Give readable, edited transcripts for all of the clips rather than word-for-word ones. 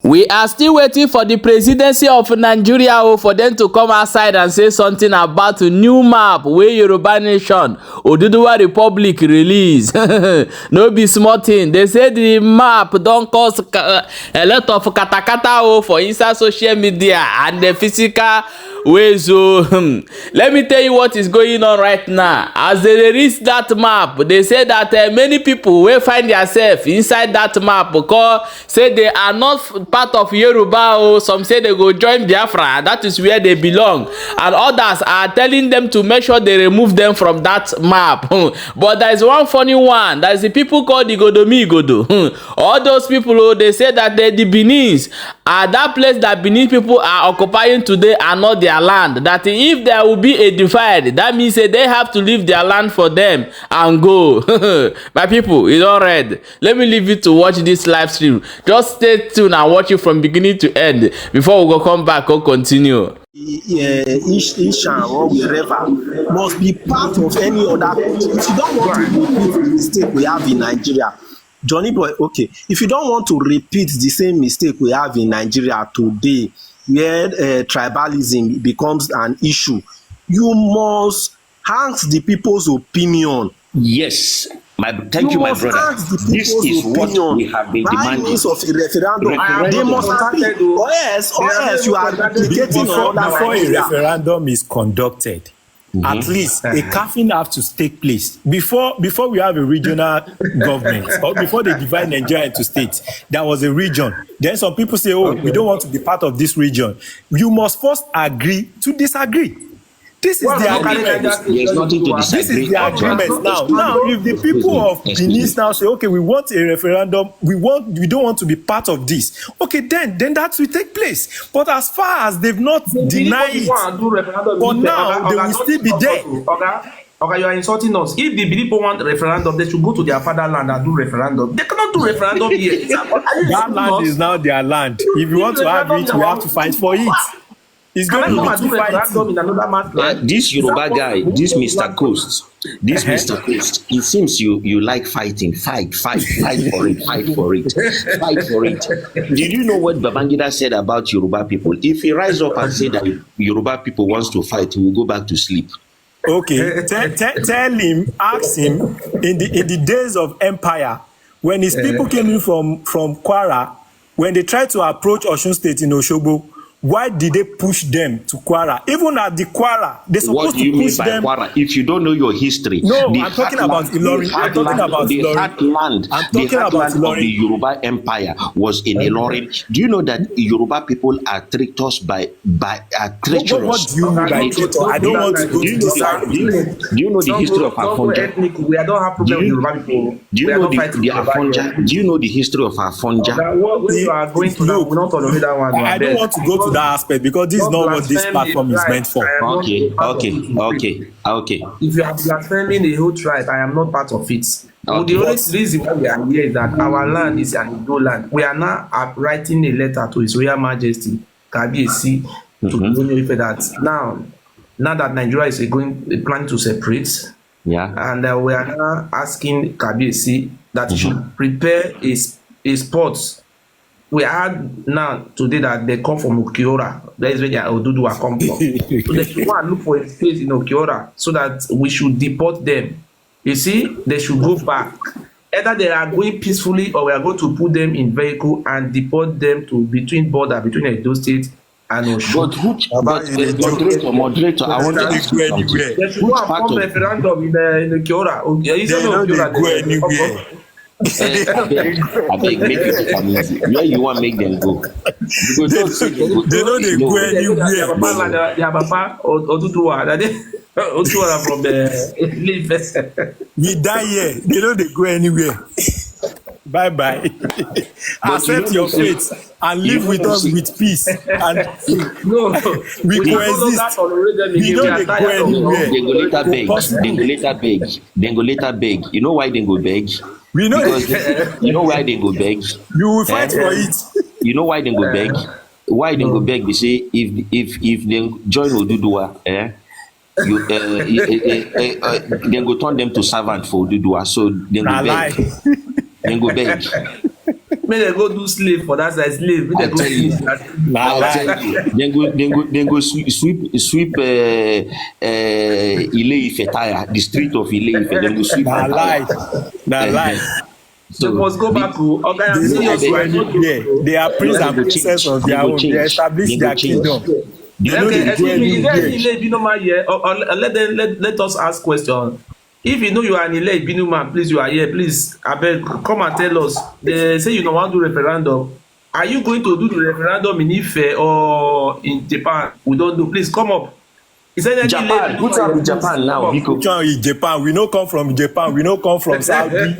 We are still waiting for the presidency of Nigeria for them to come outside and say something about a new map wey Yoruba Nation, Oduduwa Republic release. No be small thing. They say the map don cause a lot of katakata for inside social media and the physical ways. Let me tell you what is going on right now. As they release that map, they say that many people will find themselves inside that map because say they are not part of Yoruba. Some say they go join Biafra, that is where they belong, and others are telling them to make sure they remove them from that map. But there is one funny one. There is the people called Igodo. All those people, they say that the Benins are that place that Benin people are occupying today are not their land. That if there will be a divide, that means they have to leave their land for them and go. My people, it's all right. Let me leave you to watch this live stream. Just stay tuned and watch it from beginning to end before we go come back or continue. Ishan or wherever must be part of any other country. If you don't want to repeat the mistake we have in Nigeria, Johnny Boy, okay, if you don't want to repeat the same mistake we have in Nigeria today, where tribalism becomes an issue, you must ask the people's opinion. Yes. Thank you, my brother. This is what we have been demanding. Of a referendum. They must agree. Or else you are duplicating before a referendum is conducted. At least a coffin have to take place before we have a regional government, or before they divide Nigeria into states. There was a region. Then some people say, "Oh, we don't want to be part of this region." You must first agree to disagree. This is the agreement. There's nothing to disagree. This is the agreement now. Now, if the people of Benin now say, "Okay, we want a referendum. We don't want to be part of this." Okay, then that will take place. But as far as they've not denied it, for now they will still be there. Okay, you are insulting us. If the people want a referendum, they should go to their fatherland and do referendum. They cannot do referendum here. That land is now their land. If you want to have it, we have to fight for it. It's going to be fighting. This Yoruba guy, this Mr. Coast, Mr. Coast, it seems you like fighting. Fight for it. Did you know what Babangida said about Yoruba people? If he rise up and say that Yoruba people wants to fight, he will go back to sleep. Okay, tell him, ask him, in the days of empire, when his people came in from Kwara, when they tried to approach Osun State in Osogbo, why did they push them to Kwara? Even at the Kwara, they're supposed to push them. What do you mean by Kwara? If you don't know your history, no, I'm talking about Ilorin. I'm talking about Ilorin. I'm talking about Ilorin. The Yoruba Empire was in Ilorin. Do you know that Yoruba people are treacherous by treacherous? What do you mean by treacherous? I don't want to go to this side. Do you know the history of Afonja? We don't have problem with Yoruba people. Do you know the Afonja? Do you know the history of Afonja? What you are going to do, we don't tolerate that one. I don't want to go to that aspect because this is not what this platform is meant for. Okay. If you are blaspheming the whole tribe, I am not part of it. Okay. The only reason why we are here is that our land is an Igbo land. We are now writing a letter to His Royal Majesty Kabiyesi to that now that Nigeria is planning to separate, and we are now asking Kabiyesi that he should prepare a spot. We had now today that they come from Okiora. That is where the Oduduwa come from. So they should go and look for a place in Okiora so that we should deport them. You see, they should go back. Either they are going peacefully or we are going to put them in vehicle and deport them to between Edo State and Osun. But moderator, I want to ask you something. They should go and form referendum in Okiora. They don't go anywhere. I beg, make it come easy. Where you want make them go? Because they know they go anywhere. They have a Oduduwa. Oduduwa from the we die here. They know they go anywhere. Bye. Accept your fate and live with us with peace. And we coexist. We know they go anywhere. They go later beg. You know why they go beg? We know you know why they go beg. You will fight for it. You know why they go beg? Why they go beg? They say if they join Oduduwa, then go turn them to servant for Oduduwa. So then go beg. Then go beg. Make them go do slave for that side. Slave. Make I them go tell you, finish that. I tell you, then go sweep Ile-Ife tire, the street of Ile-Ife. Then go sweep Na the lie. tire. Na lie. They must go back to. Okay, I'm They don't serious. go I know anywhere. They are prince and They go princess change. of They their go own. They change. establish They go their change. kingdom. They know Okay, they go excuse me, is there any anywhere. Ile Ibinu man here? Or let us ask question. If you know you are an Ile Ibinu man, please, you are here. Please, abeg, come and tell us. They say you don't want to do referendum. Are you going to do the referendum in Ife or in Japan? We don't know. Please come up. Is there any Japan, Ile Ibinu what's man up with here? Japan now? Please, come Which one is Japan? We no come from Japan. We no come from Saudi.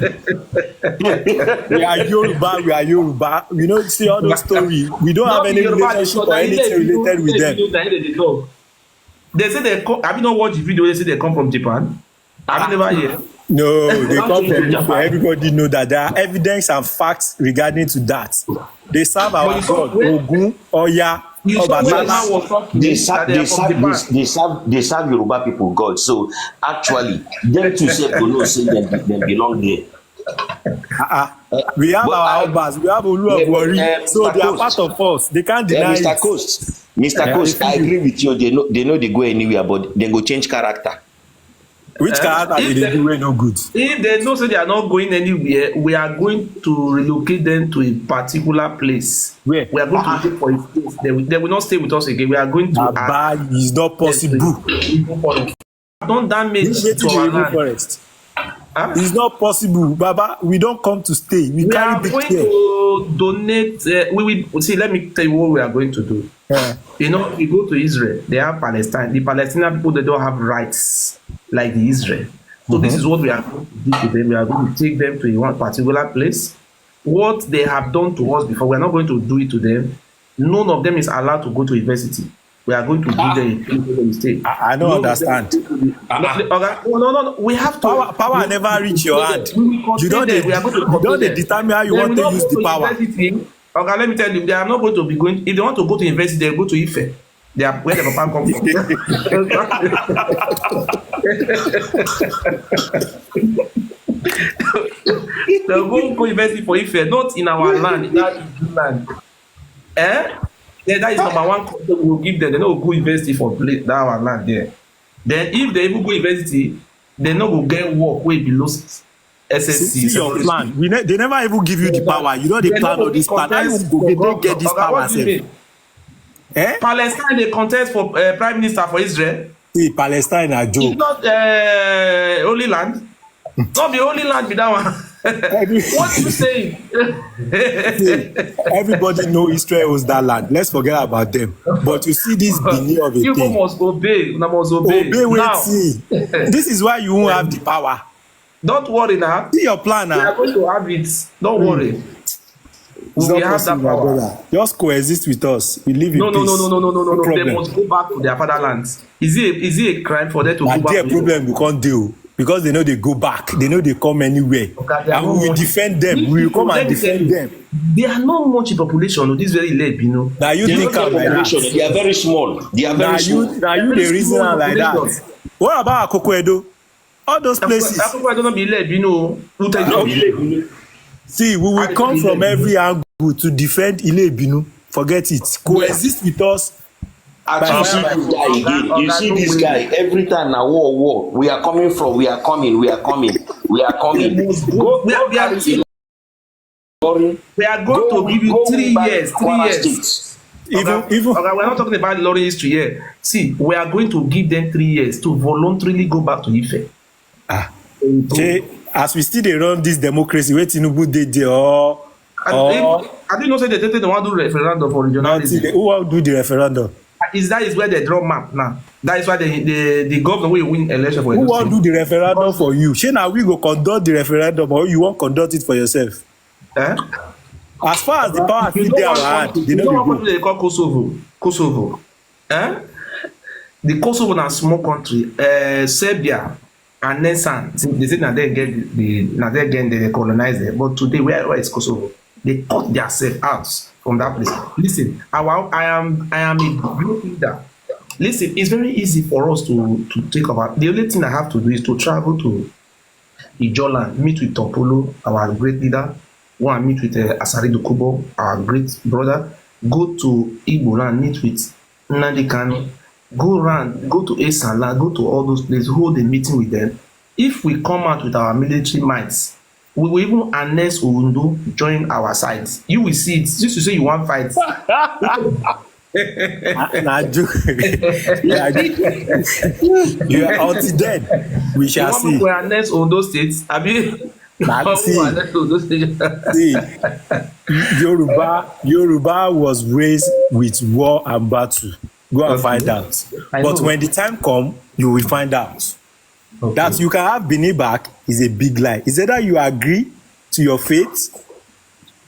We are Yoruba. We are Yoruba. We don't see all those stories. We don't have any relationship or anything related with them. They say they come. Have you not watched the video? They say they come from Japan. Have you never heard? No, they Not come to from Japan. Japan. Everybody know that there are evidence and facts regarding to that. They serve our But you saw God, where- Ogun, Oya, You saw where the man Obatala. was talking They that serve, they are from Japan. they serve Yoruba people God. So actually, them two say to know say them belong there. We have But our Obas, we have Olu of Wari, so Mr. they are Coast. part of us. They can't Yeah, deny Mr. it. Coast, Mr. Yeah, Coast, I if you- agree with you. They know they go anywhere, but they go change character. Which character if did they they- do wey no good? If they know say they are not going anywhere, we are going to relocate them to a particular place. Where? We are going to look for a place. They will not stay with us again. We are going to Aba is not possible. Don't damage Wetin to dey our Igbo land. forest? Huh? It's not possible, Baba. We don't come to stay. We We are carry big going care. to donate. We will see. Let me tell you what we are going to do. Yeah. You know, if you go to Israel, they have Palestine. The Palestinian people, they don't have rights like the Israel. So this is what we are going to do to them. We are going to take them to a one particular place. What they have done to us before, we are not going to do it to them. None of them is allowed to go to university. We are going to give them a place where they stay. I don't understand. No. We have to. Power never reach your hand. We will You don't contain them. We are going to you don't contain dey them. determine how you They want will to not use go the to power. university. Okay, let me tell you, they are not going to be going. If they want to go to university, they go to Ife. They are where the papa come from. They'll go university for Ife, not in our land, in that Igbo land. Then that is number one content we will give them. They no go university for that our land there. Then if they even go university, they no go get work way below SSC. See your plan. They never even give you the power. You know the They plan no of this plan. How you contest go for dey governor. get this Oga, power what do you sef? mean? Eh? Palestine dey contest for prime minister for Israel. See, Palestine na It's joke. not Holy Land. Not be Holy Land be that one. What you saying? Everybody know Israel owns that land. Let's forget about them. But you see this Benin of a You thing. must obey. You must obey. Obey Now, wetin. This is why you won't have the power. don't worry now. See your plan We are now. going to have it. Don't worry. It's We not will have that possible, my power. brother. Just coexist with us. We live in No. peace. They Problem. must go back to their fatherland. Is it a crime for them to And go their back to problem we can't deal because they know they go back. They know they come anywhere. Okay, they are And not we will much- defend them. We will come and defend them. They are not much in population. This very late, you know. Now you They think don't I'm get like population. that. They are very small. They are Now very small. you the reason I'm like that. What about Akoko Edo? All those places. I don't be late, you know. Who tell you? See, we will come from every angle to defend Ile Binu. Forget it. Coexist with us. Actually, you see this guy again. You see this guy every time na war. We are coming from. We are coming. We are coming. We are coming. Go, we are going to give you 3 years. 3 years. Even Okay, we're not talking about Lori history here. See, we are going to give them 3 years to voluntarily go back to Ife. as we still dey run this democracy, wey Tinubu dey there I didn't know say they want to do referendum for regionalism. who wan do the referendum? That is where they draw map now. That is why the governor will win election for Who Edo wan State. do the referendum for you? Shey na we go conduct the referendum or you wan conduct it for yourself? Eh? As far as the power You still know dey our what hand, country- they you know no what dey country they call Kosovo? Eh? The Kosovo na small country. Serbia and Nesan, they say na they get they colonize there. But today, where is Kosovo? They cut themselves out from that place. Listen, I am a group leader. Listen, it's very easy for us to take over. The only thing I have to do is to travel to Ijoland, meet with Topolo, our great leader, go and meet with Asari Dokubo, our great brother. Go to Igbo land, meet with Nnamdi Kanu. Go around, go to Esala, go to all those places, hold a meeting with them. If we come out with our military might, we will even annex Ondo, join our sides. You will see it. Just to say you want fight. Nah, joke. Yeah, you are out then. We shall see. You want to annex Ondo states? Have you? See, Yoruba was raised with war and battle. Go and find out. But when the time comes, you will find out. Okay. That you can have Benin back is a big lie. Is either you agree to your fate,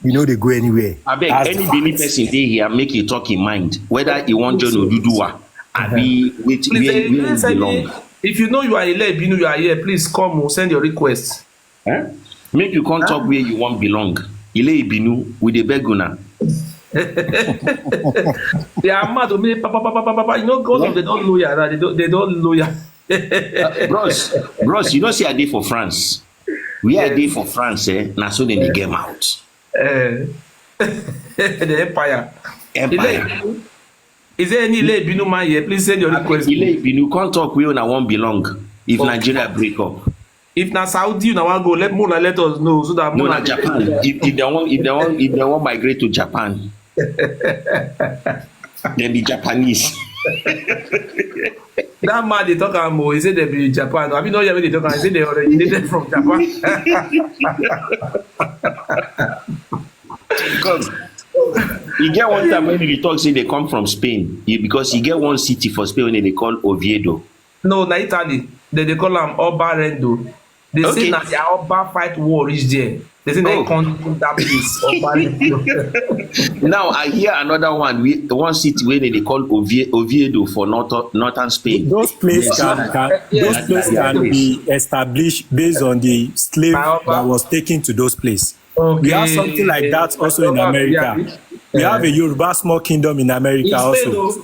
you know they go anywhere. I beg any Benin person dey here make you talk in mind whether you want John Oduduwa and be with where you belong. If you know you are Ile Binu, you are here, please come or send your request. Make you come talk where you want belong. Ile Binu with the beguna. They are mad to me, papa. You know, God, they don't lawyer. They don't lawyer. Bros, you don't see a day for France. We are a day for France, now so then they get out. The Empire. Is there any Ile Binu man here? Please send your request. Ile Binu can't talk where I won't belong if Nigeria break up. If na Saudi, you want go, let us know so that no, Japan. If they want migrate to Japan, then the Japanese. That man they talk about, he said they be Japan. Have you know when they talk about? He said they originated from Japan. Because you get one time when you talk say they come from Spain, because you get one city for Spain when they call Oviedo. No, na Italy. They call them Oba Rendo. They say that their Oba fight war reach there. They say they can't do that place. Oba Rendo. Now I hear another one. One city where they call Oviedo for northern Spain. Those places can be established based on the slave that was taken to those places. Okay. We have something like that also in America. We have a Yoruba small kingdom in America also.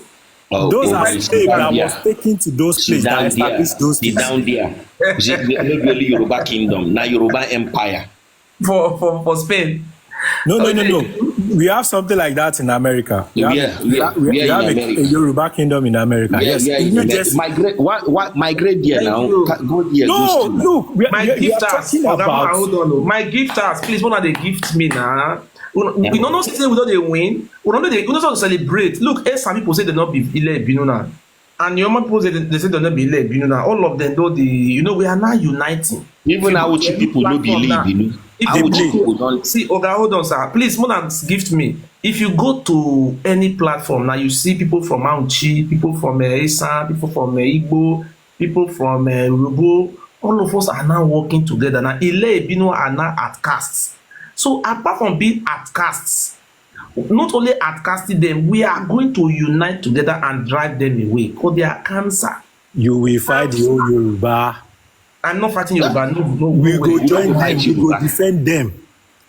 Those are slaves that was taken to those places that established those places. Down there. Not really Yoruba kingdom, now Yoruba empire. For Spain. No. We have something like that in America. We have a Yoruba kingdom in America. Yes. Migrate there now. Go there. No, look. My gifters. My gifters. Please, one of they gift me now. We don't know say we don't win. We don't know celebrate. Look, some people say they not be Ile Binu now. And your people say they say they not be Ile Binu now. All of them do we are now uniting. Even our people no be Ile Binu. See, Oga, hold on, sir. Please, more than gift me. If you go to any platform now, you see people from Mountchi, people from Esan, people from Igbo, people from Urubo. All of us are now working together. Now, Ile Binu are now at castes. So, apart from being at castes, not only at casting them, we are going to unite together and drive them away because they are cancer. You will fight the whole Yoruba. I'm not fighting Yoruba. No, we go join them. We go defend them.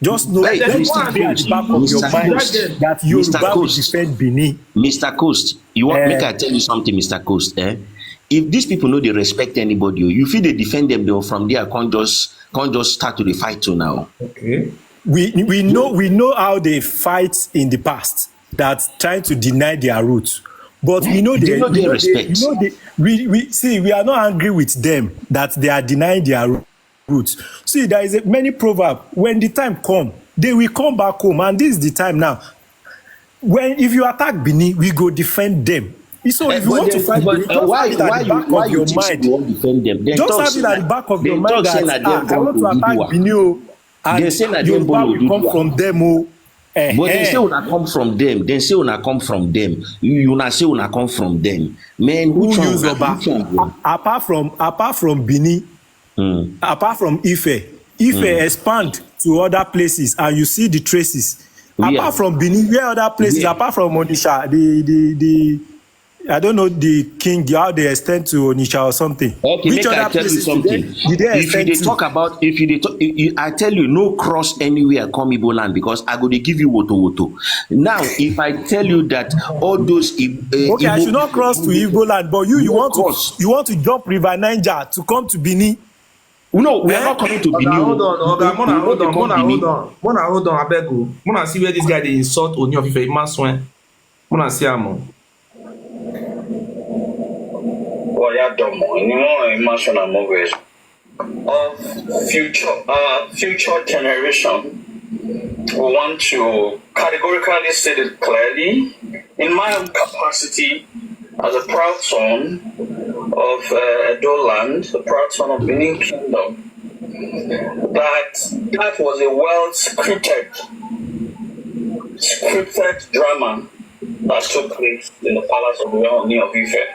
Just know that at the back of your mind that Yoruba will defend Benin. Mr. Coast, you want make I tell you something, Mr. Coast? If these people know they respect anybody, you feel they defend them, though from there can't just start to the fight to now. Okay. We know how they fight in the past, that trying to deny their roots. But we know they respect. We are not angry with them that they are denying their roots. See, there is many proverb. When the time come, they will come back home, and this is the time now. If you attack Benin, we go defend them. So if you want to fight Benin, why you think you won't defend them? Just have it at the back of your mind that I want to attack Benin. And they say that Yoruba will come from them. But they say una come from them. They say una come from them. You not say una come from them. Man, who use Yoruba? Apart from Benin, apart from Ife expand to other places, and you see the traces. Apart from Benin, where other places? Apart from Onitsha, the I don't know the king how they extend to Onitsha or something. Okay, which other tell you something. I tell you no cross anywhere come Igbo land because I go to give you woto. Now, if I tell you that all those okay, I should not cross to Igbo land, but you want to jump River Niger to come to Benin. No, we are not coming to Benin. Hold on, Oga, Mona, hold on, I beg you. Mona, see where this guy they insult Oni of Ife, Maswen. Mona, see him. Well, yeah, dumb. Anymore emotional movies of future generation. We want to categorically state it clearly. In my own capacity as a proud son of Edo land, a proud son of Benin Kingdom, that was a scripted drama that took place in the palace of Oni of Ife.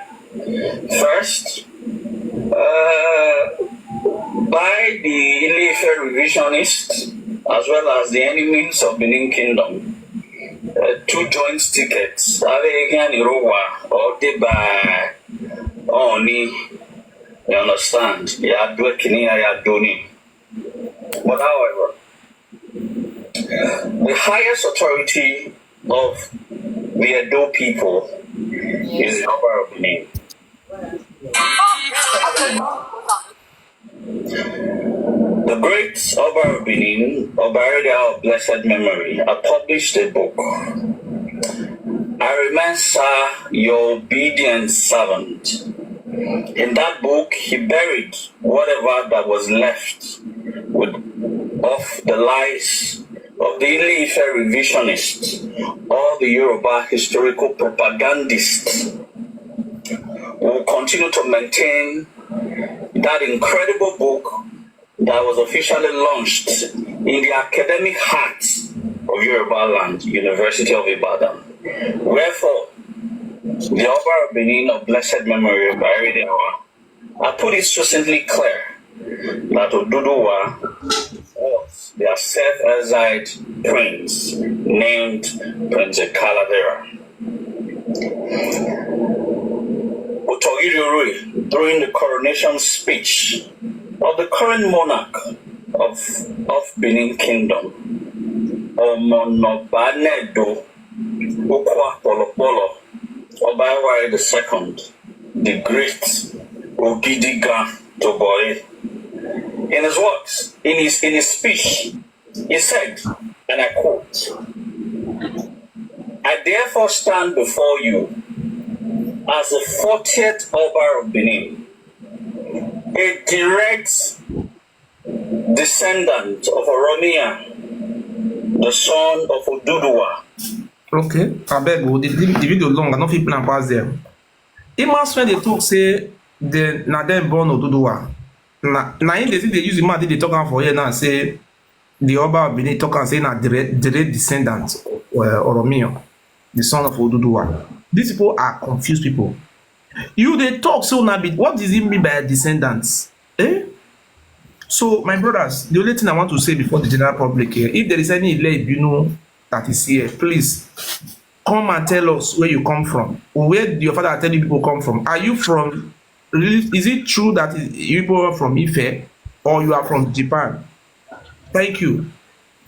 First, by the Ile-Ife revisionists as well as the enemies of Benin Kingdom, two joint tickets, Avegan Irowa or Deba Oni, you understand? Ya Dwekini, ya Doni. But however, the highest authority of the Edo people is the Oba of Benin. The great Oba of Benin, Obarida of blessed memory, had published a book. I remain, sir, your obedient servant. In that book, he buried whatever that was left of the lies of the Ile-Ife revisionists or the Yoruba historical propagandists. We will continue to maintain that incredible book that was officially launched in the academic heart of Yoruba land, University of Ibadan. Wherefore, the Oba of Benin of blessed memory of Aridewa, I put it succinctly clear that Oduduwa was their self-exiled prince named Prince Calavera. During the coronation speech of the current monarch of Benin Kingdom, Omonobanedo Ukwa Polopolo Obawa II, the great Ogidiga Toboe. In his words, in his speech, he said, and I quote, "I therefore stand before you as the 40th Oba of Benin, a direct descendant of Oromia, the son of Oduduwa." Okay, I beg you, the video long, I don't fit plan pass them. Imagine when they talk say na them born Oduduwa. Na in they use the man they talk am for here now say the Oba of Benin talk and say na direct descendant Oromia, the son of Oduduwa. These people are confused people. You they talk so now, what does it mean by descendants? Eh? So my brothers, the only thing I want to say before the general public here, if there is any Ile-Ibinu that is here, please come and tell us where you come from. Where your father tell you people come from. Are you from, really, is it true that you people are from Ife or you are from Japan? Thank you.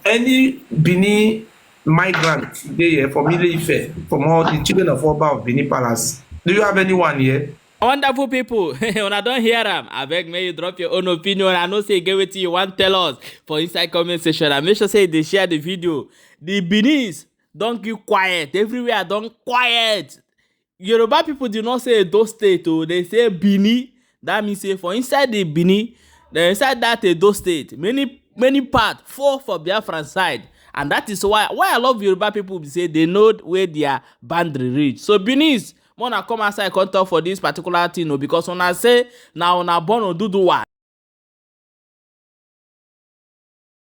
Any Benin migrant here from Ile-Ife, from all the children of Oba of Benin Palace, do you have anyone here? Wonderful people, when I don't hear them, I beg may you drop your own opinion. I know say get what you want tell us for inside comment section. And make sure say they share the video. The Benis don't keep quiet. Everywhere don't quiet. Yoruba people do not say Edo State, oh, they say Bini. That means say for inside the Bini, inside that Edo State, many part fall for Biafran side. And that is why I love Yoruba people say they know where their boundary reach. So Benis, wanna come outside and talk for this particular thing, because when I say now on a born Oduduwa.